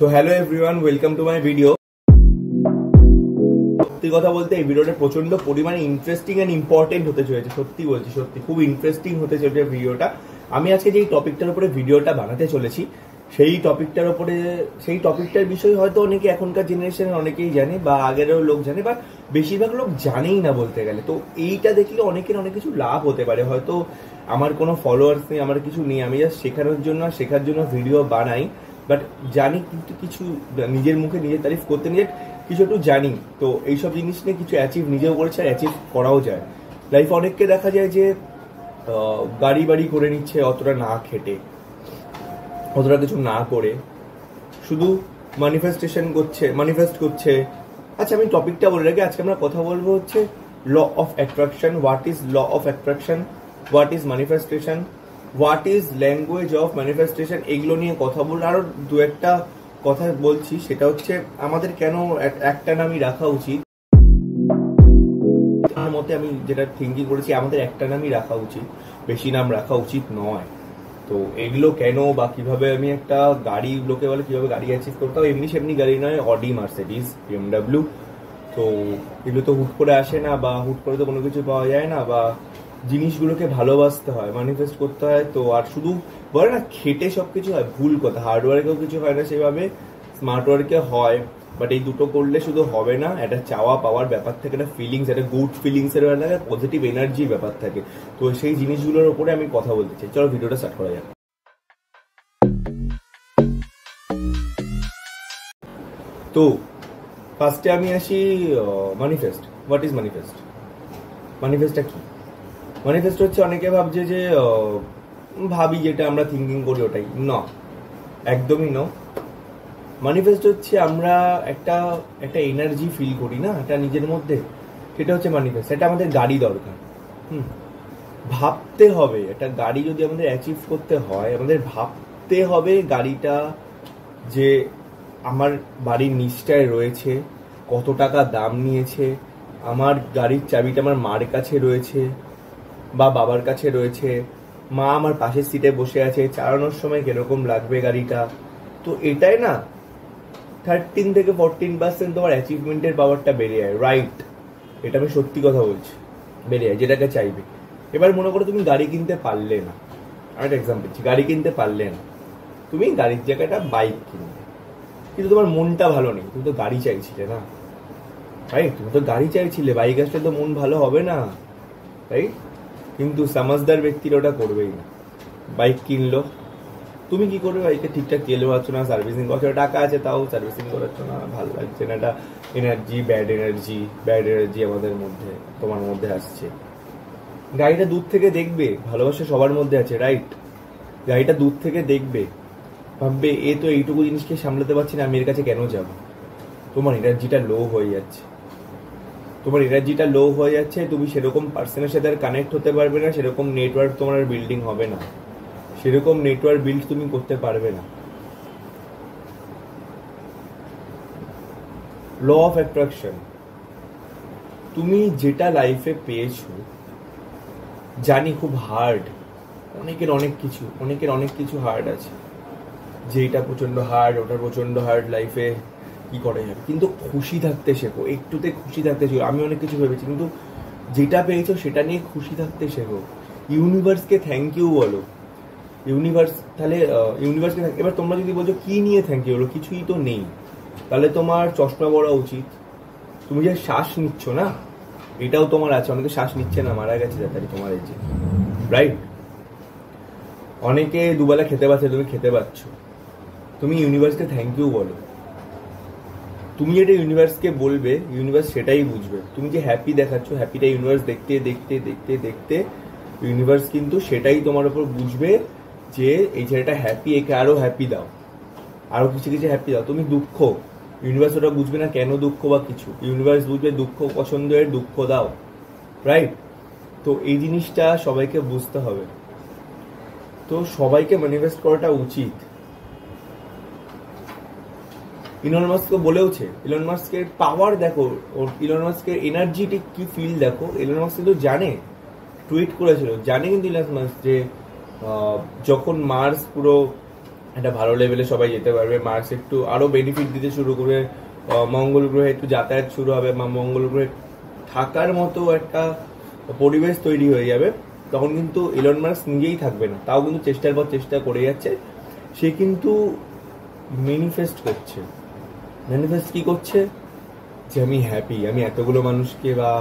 তো hello everyone, welcome to my video. সত্যি কথা বলতে এই ভিডিওটা প্রচন্ড পরিমাণে ইন্টারেস্টিং এন্ড ইম্পর্টেন্ট হতে চলেছে। সত্যি বলছি, সত্যি খুব ইন্টারেস্টিং হতে চলেছে ভিডিওটা। আমি আজকে যেই টপিকটার উপরে ভিডিওটা বানাতে চলেছি সেই টপিকটার বিষয় হয়তো অনেকে এখনকার জেনারেশনের অনেকেই জানে, বা আগেরও লোক জানে, বা বেশিরভাগ লোক জানেই না বলতে গেলে। তো এইটা দেখলে অনেকের অনেক কিছু লাভ হতে পারে। হয়তো আমার কোনো ফলোয়ার্স নেই, আমার কিছু নেই, আমি জাস্ট শেখার জন্য ভিডিও বানাই, বাট জানি কিন্তু কিছু নিজের মুখে নিজের তারিফ করতে নিজের কিছু একটু জানি। তো এইসব জিনিস নিয়ে কিছু অ্যাচিভ নিজেও করেছে আর অ্যাচিভ করাও যায়। লাইফে অনেককে দেখা যায় যে গাড়ি বাড়ি করে নিচ্ছে অতটা না খেটে, অতটা কিছু না করে, শুধু ম্যানিফেস্ট করছে। আচ্ছা, আমি টপিকটা বলে রাখি। আজকে আমরা কথা বলবো হচ্ছে law of attraction. What is law of attraction, what is manifestation, what is language of manifestation, এগুলো নিয়ে কথা বলবো। আরো দু একটা কথা বলছি, সেটা হচ্ছে আমাদের কেন একটা নামই রাখা উচিত। আমার মতে আমি যেটা থিঙ্কিং করেছি, আমাদের একটা নামই রাখা উচিত, বেশি নাম রাখা উচিত নয়। তো এগুলো কেন বা কিভাবে আমি একটা গাড়ি, লোকে বলে কিভাবে গাড়ি অ্যাচিভ করতে হবে, এমনি সেমনি গাড়ি নয়, অডি, মার্সিডিজ, বিএমডাব্লিউ। তো এগুলো তো হুট করে আসে না, বা হুট করে তো কোনো কিছু পাওয়া যায় না, বা জিনিসগুলোকে ভালোবাসতে হয়, ম্যানিফেস্ট করতে হয়। তো আর শুধু বলে না খেটে সবকিছু হয়, ভুল কথা। হার্ডওয়ার্কেও কিছু হয় না সেভাবে, স্মার্ট ওয়ার্কে হয়, বাট এই দুটো করলে শুধু হবে না। একটা চাওয়া পাওয়ার ব্যাপার থাকে, একটা ফিলিংস, একটা গুড ফিলিংস এর ব্যাপার থাকে, পজিটিভ এনার্জির ব্যাপার থাকে। তো সেই জিনিসগুলোর উপরে আমি কথা বলতে চাই। চলো ভিডিওটা স্টার্ট করা যাক। তো ফার্স্টে আমি আসি ম্যানিফেস্ট। What is manifest? ম্যানিফেস্টটা কি? ম্যানিফেস্ট হচ্ছে, অনেকে ভাবছে যে ভাবি যেটা আমরা থিঙ্কিং করি ওটাই না, একদমই ন। ম্যানিফেস্ট হচ্ছে আমরা একটা এনার্জি ফিল করি না, এটা নিজের মধ্যে, সেটা হচ্ছে ম্যানিফেস্ট। এটা আমাদের গাড়ি দরকার। ভাবতে হবে। একটা গাড়ি যদি আমাদের অ্যাচিভ করতে হয়, আমাদের ভাবতে হবে গাড়িটা যে আমার বাড়ির নিচটায় রয়েছে, কত টাকা দাম নিয়েছে, আমার গাড়ির চাবিটা আমার মার কাছে রয়েছে বা বাবার কাছে রয়েছে, মা আমার পাশের সিটে বসে আছে, চালানোর সময় কিরকম লাগবে গাড়িটা। তো এটাই না 13 থেকে 14% তোমার অ্যাচিভমেন্টের পাওয়ারটা বেড়ে যায়, রাইট? এটা আমি সত্যি কথা বলছি, বেড়ে যায় যেটাকে চাইবে। এবার মনে করো তুমি গাড়ি কিনতে পারলে না, আমি একটা এক্সাম্পল দিচ্ছি, গাড়ি কিনতে পারলে না, তুমি গাড়ির জায়গাটা বাইক কিনবে, কিন্তু তোমার মনটা ভালো নেই, তুমি তো গাড়ি চাইছিলে না, রাইট? তুমি তো গাড়ি চাইছিলে, বাইক আসলে তো মন ভালো হবে না, রাইট? কিন্তু সমাজদার ব্যক্তিরা ওটা করবেই না। বাইক কিনলো, তুমি কি করবে? বাইকে ঠিকঠাক তেল ভরাচ্ছ না, সার্ভিসিং করছো, টাকা আছে তাও সার্ভিসিং করাচ্ছ না, ভালো লাগছে না, একটা ব্যাড এনার্জি আমাদের মধ্যে, তোমার মধ্যে আসছে। গাড়িটা দূর থেকে দেখবে, ভালোবাসা সবার মধ্যে আছে, রাইট? গাড়িটা দূর থেকে দেখবে, ভাববে এ তো এইটুকু জিনিসকে সামলাতে পারছি না, আমি এর কাছে কেন যাব? তোমার এনার্জিটা লো হয়ে যাচ্ছে, তুমি সেরকম পার্সনের সাথে আর কানেক্ট হতে পারবে না, সেরকম নেটওয়ার্ক তোমার আর বিল্ডিং হবে না, সেরকম নেটওয়ার্ক বিল্ড তুমি করতে পারবে না। ল অফ অ্যাট্রাকশন, তুমি যেটা লাইফে পেয়েছো, জানি খুব হার্ড, অনেকের অনেক কিছু হার্ড আছে, যে এটা প্রচন্ড হার্ড, ওটা প্রচন্ড হার্ড, লাইফে কি করা যাবে। কিন্তু খুশি থাকতে শেখো, একটুতে খুশি থাকতে শেখো। আমি অনেক কিছু ভেবেছি, কিন্তু যেটা পেয়েছো সেটা নিয়ে খুশি থাকতে শেখো। ইউনিভার্সকে থ্যাংক ইউ বলো। ইউনিভার্সকে এবার তোমরা যদি বলছো কি নিয়ে থ্যাংক ইউ বলো, কিছুই তো নেই, তাহলে তোমার চশমা পড়া উচিত। তুমি যে শ্বাস নিচ্ছ না, এটাও তোমার আছে। অনেকে শ্বাস নিচ্ছে না, মারা গেছে তাড়াতাড়ি তোমার এই যে, রাইট? অনেকে দুবেলা খেতে পাচ্ছে, তুমি খেতে পাচ্ছ। তুমি ইউনিভার্সকে থ্যাংক ইউ বলো। তুমি যেটা ইউনিভার্সকে বলবে, ইউনিভার্স সেটাই বুঝবে। তুমি যে হ্যাপি দেখাচ্ছ, হ্যাপিটা ইউনিভার্স দেখতে দেখতে দেখতে দেখতে ইউনিভার্স কিন্তু সেটাই তোমার উপর বুঝবে যে এই ছেলেটা হ্যাপি, একে আরো হ্যাপি দাও, আরো কিছু কিছু হ্যাপি দাও। তুমি দুঃখ, ইউনিভার্স ওটা বুঝবে না কেন দুঃখ বা কিছু, ইউনিভার্স বুঝবে দুঃখ পছন্দের, দুঃখ দাও, রাইট? তো এই জিনিসটা সবাইকে বুঝতে হবে। তো সবাইকে ম্যানিফেস্ট করাটা উচিত। ইলন মাস্ককে বলেওছে, ইলন মাস্কের পাওয়ার দেখো, ইলন মাস্কের এনার্জিটিক কি ফিল দেখো। ইলন মাস্ক কিন্তু জানে, টুইট করেছিল, জানে কিন্তু ইলন মাস্ক যে যখন মার্স পুরো একটা ভালো লেভেলে সবাই যেতে পারবে, মার্স একটু আরো বেনিফিট দিতে শুরু করে, মঙ্গল গ্রহে একটু যাতায়াত শুরু হবে, বা মঙ্গল গ্রহে থাকার মতো একটা পরিবেশ তৈরি হয়ে যাবে। তখন কিন্তু ইলন মাস্ক নিজেই থাকবে না, তাও কিন্তু চেষ্টার পর চেষ্টা করে যাচ্ছে। সে কিন্তু ম্যানিফেস্ট করছে। ম্যানিফেস্ট কি করছে? যে আমি হ্যাপি, আমি এতগুলো মানুষকে, বা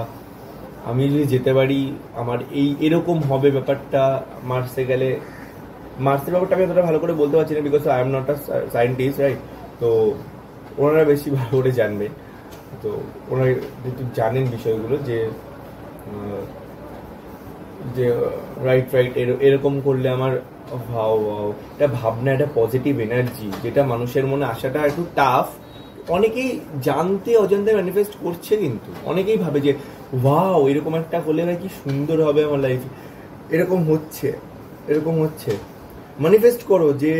আমি যদি যেতে পারি আমার এরকম হবে ব্যাপারটা। মার্সে গেলে, মার্সের ব্যাপারটা আমি এতটা ভালো করে বলতে পারছি না, because I am not a scientist, right? তো ওনারা বেশি ভালো করে জানবে। তো ওনারা যেহেতু জানেন বিষয়গুলো, যে যে রাইট রাইট এরকম করলে আমার এটা ভাবনা, একটা পজিটিভ এনার্জি যেটা মানুষের মনে আসাটা একটু টাফ। অনেকেই জানতে অজান্তে ম্যানিফেস্ট করছে, কিন্তু অনেকেই ভাবে যে ওয়াও এরকম একটা হলে ভাই কি সুন্দর হবে আমার লাইফ। এরকম হচ্ছে, এরকম হচ্ছে। ম্যানিফেস্ট করো যে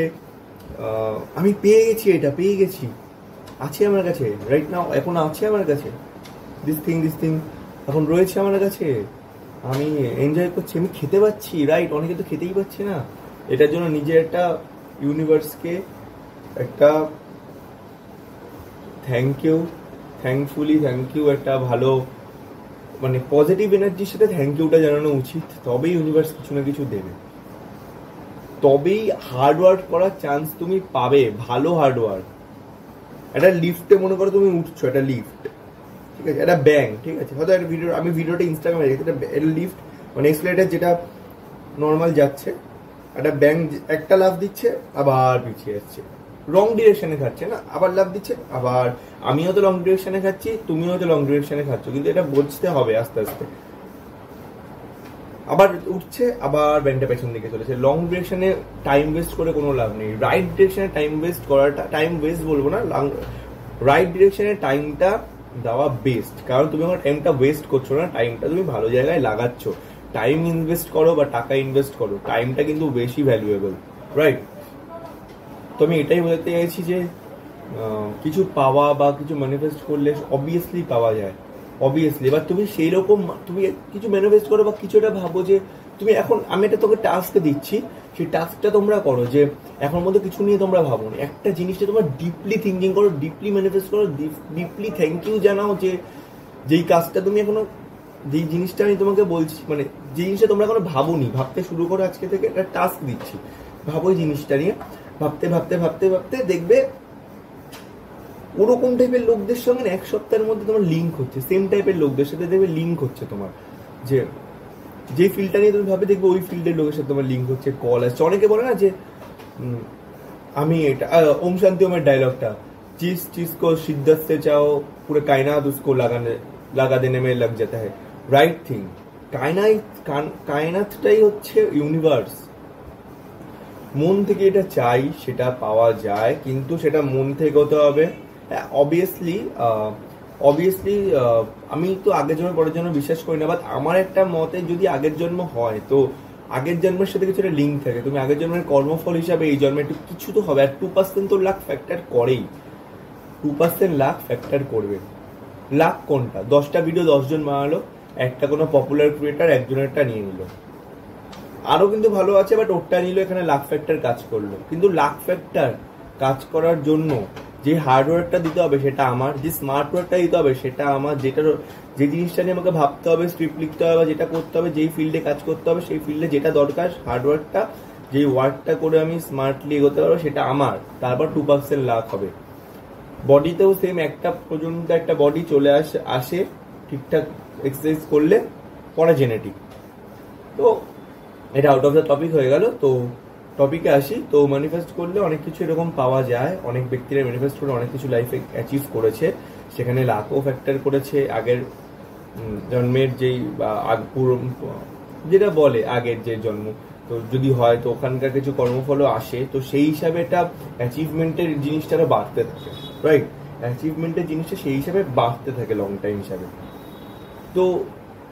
আমি পেয়ে গেছি, এটা পেয়ে গেছি, আছে আমার কাছে রাইট নাও, এখন আছে আমার কাছে, দিস থিং এখন রয়েছে আমার কাছে, আমি এনজয় করছি, আমি খেতে পাচ্ছি, রাইট? অনেকে তো খেতেই পাচ্ছে না। এটার জন্য নিজের একটা ইউনিভার্সকে একটা থ্যাংক ইউ একটা ভালো মানে পজিটিভ এনার্জির সাথে থ্যাংক ইউটা জানানো উচিত। তবেই ইউনিভার্স কিছু না কিছু দেবে, তবেই হার্ড ওয়ার্ক করার চান্স তুমি পাবে, ভালো হার্ড ওয়ার্ক। একটা লিফটে মনে করো তুমি উঠছো, একটা লিফট, ঠিক আছে, একটা ব্যাংক, ঠিক আছে, হয়তো একটা ভিডিও, আমি ভিডিওটা ইনস্টাগ্রামে রেখেছি, একটা লিফট মানে এক্সিলারেটর যেটা নর্মাল যাচ্ছে, একটা ব্যাংক একটা লাফ দিচ্ছে আবার পিছিয়ে যাচ্ছে, রং ডিরেকশনে খাচ্ছে না, আবার লাফ দিচ্ছে আবার। আমিও তো রং ডিরেকশনে খাচ্ছি, তুমিও তো রং ডিরেকশনে খাচ্ছ, কিন্তু এটা বুঝতে হবে আস্তে আস্তে। আবার উঠছে, আবার ব্যাংকটা পেছন দিকে চলেছে। লং ডিরেকশনে টাইম ওয়েস্ট করে কোনো লাভ নেই। রাইট ডিরেকশনে টাইম ওয়েস্ট করাটা, টাইম ওয়েস্ট বলবো না, রাইট ডিরেকশনে টাইমটা দেওয়া বেস্ট। কারণ তুমি আমার টাইমটা ওয়েস্ট করছো না, টাইমটা তুমি ভালো জায়গায় লাগাচ্ছ। টাইম ইনভেস্ট করো বা টাকা ইনভেস্ট করো, টাইমটা কিন্তু বেশি ভ্যালুয়েবল, রাইট? তো আমি এটাই বলতে চাইছি যে কিছু পাওয়া বা কিছু ম্যানিফেস্ট করলে অবভিয়াসলি পাওয়া যায়, অবভিয়াসলি। এবার তুমি সেই রকম তুমি কিছু ম্যানিফেস্ট করো বা কিছুটা ভাবো যে তুমি এখন, আমি এটা তোকে টাস্ক দিচ্ছি, সেই টাস্কটা তোমরা করো যে এখন মধ্যে কিছু নিয়ে তোমরা ভাবো না, একটা জিনিসটা তোমরা ডিপলি থিঙ্কিং করো, ডিপলি ম্যানিফেস্ট করো, ডিপলি থ্যাংক ইউ জানাও যে যেই কাজটা তুমি এখনো, যেই জিনিসটা আমি তোমাকে বলছি, মানে যে জিনিসটা তোমরা এখনো ভাবোনি, ভাবতে শুরু করো আজকে থেকে। একটা টাস্ক দিচ্ছি, ভাবো এই জিনিসটা নিয়ে, ভাবতে ভাবতে ভাবতে ভাবতে দেখবে ওরকম টাইপের লোকদের সঙ্গে এক সপ্তাহের মধ্যে তোমার লিঙ্ক হচ্ছে, সেম টাইপের লোকদের সাথে দেখবে লিঙ্ক হচ্ছে তোমার, যে যে ফিল্ডটা নিয়ে তুমি ভাবে দেখবে ওই ফিল্ডের লোকের সাথে তোমার লিঙ্ক হচ্ছে, কল আসছে। অনেকে বলে না যে আমি এটা ওম শান্তি ওমের ডায়লগটা, চিজ চিজ কো শিদ্দত সে চাও পুরো কায়নাত উসকো লাগা দেনে মে লাগ যেতে হয়, রাইট থিং। কায়নাতটাই হচ্ছে ইউনিভার্স। মন থেকে এটা চাই সেটা পাওয়া যায়, কিন্তু সেটা মন থেকে হতে হবে। অবভিয়াসলি আমি তো আগের জন্ম পরের জন্ম বিশ্বাস করি না, বাট আমার একটা মতে যদি আগের জন্ম হয় তো আগের জন্মের সাথে কিছু একটা লিঙ্ক থাকে। তুমি আগের জন্মের কর্মফল হিসাবে এই জন্মে একটু কিছু তো হবে, আর 2% তো লাক ফ্যাক্টর করেই, 2% লাক ফ্যাক্টর করবে। লাক কোনটা? 10টা ভিডিও 10 জন বানালো, একটা কোনো পপুলার ক্রিয়েটার একজনেরটা নিয়ে নিল, আরো কিন্তু ভালো আছে, বাট ওরটা নিল, এখানে লাক ফ্যাক্টর কাজ করলো। কিন্তু লাক ফ্যাক্টর কাজ করার জন্য যে হার্ডওয়ার্কটা দিতে হবে সেটা আমার, যে স্মার্ট ওয়ার্কটা দিতে হবে সেটা আমার, যে জিনিসটা নিয়ে আমাকে ভাবতে হবে, স্ক্রিপ্ট লিখতে হবে, বা যেটা করতে হবে, যেই ফিল্ডে কাজ করতে হবে সেই ফিল্ডে যেটা দরকার হার্ডওয়ার্কটা, যেই ওয়ার্কটা করে আমি স্মার্টলি এগোতে পারবো সেটা আমার, তারপর 2% লাভ হবে। বডিতেও সেম, একটা পর্যন্ত একটা বডি চলে আসে ঠিকঠাক এক্সারসাইজ করলে, পরে জেনেটিক। তো এটা আউট অফ দ্য টপিক হয়ে গেল। তো টপিকে আসি। তো ম্যানিফেস্ট করলে অনেক কিছু এরকম পাওয়া যায়, অনেক ব্যক্তিরা ম্যানিফেস্ট করে অনেক কিছু লাইফে অ্যাচিভ করেছে, সেখানে লাকও ফ্যাক্টর করেছে, আগের জন্মের যেই যেটা বলে আগের যে জন্ম, তো যদি হয় তো ওখানকার কিছু কর্মফলও আসে, তো সেই হিসাবে এটা অ্যাচিভমেন্টের জিনিসটা বাড়তে থাকে, রাইট? অ্যাচিভমেন্টের জিনিসটা সেই হিসাবে বাড়তে থাকে লং টাইম হিসাবে। তো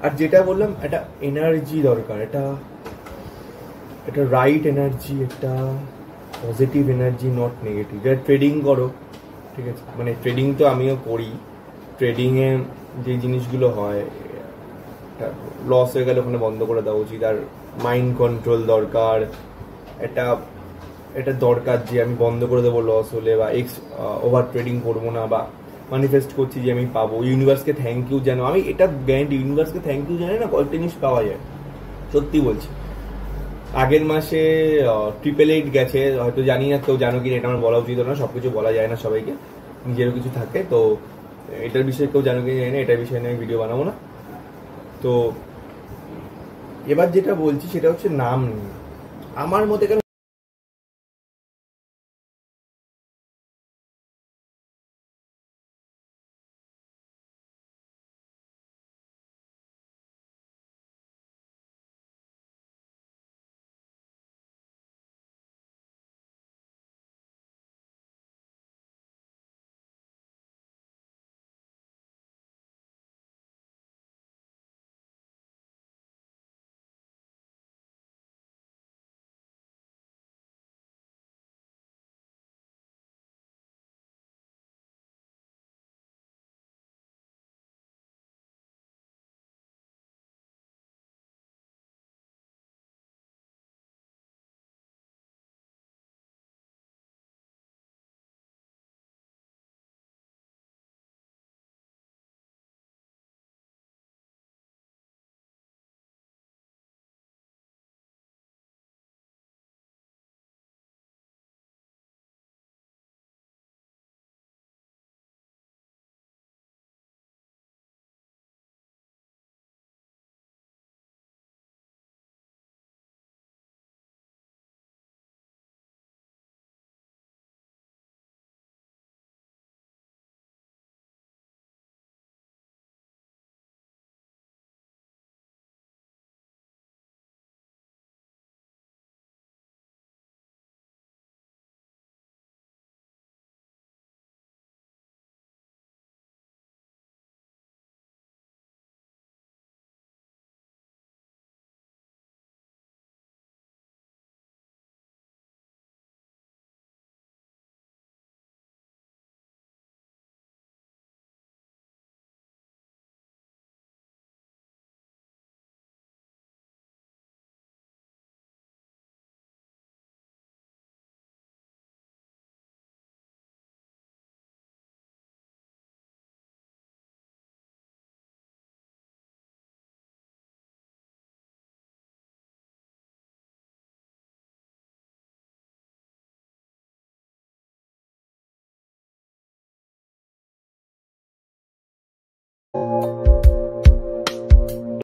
আর যেটা বললাম, একটা এনার্জি দরকার, এটা রাইট এনার্জি, একটা পজিটিভ এনার্জি, নট নেগেটিভ। যারা ট্রেডিং করো, ঠিক আছে, মানে ট্রেডিং তো আমিও করি, ট্রেডিংয়ে যে জিনিসগুলো হয়, লস হয়ে গেলে ওখানে বন্ধ করে দেওয়া উচিত। আর মাইন্ড কন্ট্রোল দরকার, একটা এটা দরকার যে আমি বন্ধ করে দেবো লস হলে, বা ওভার ট্রেডিং করবো না, বা ম্যানিফেস্ট করছি যে আমি পাবো, ইউনিভার্সকে থ্যাংক ইউ জানো, আমি এটা গ্যারান্টি ইউনিভার্সকে থ্যাংক ইউ জানি না কয়েকটা জিনিস পাওয়া যায়, সত্যি বলছি। আগের মাসে 888 গেছে, হয়তো জানি না কেউ জানো কিনা, এটা আমার বলা উচিত না, সবকিছু বলা যায় না সবাইকে, নিজেরও কিছু থাকে তো। এটার বিষয়ে কেউ জানো কিনা জানি না, এটার বিষয়ে নিয়ে আমি ভিডিও বানাবো না। তো এবার যেটা বলছি সেটা হচ্ছে নাম নিয়ে। আমার মতে কেন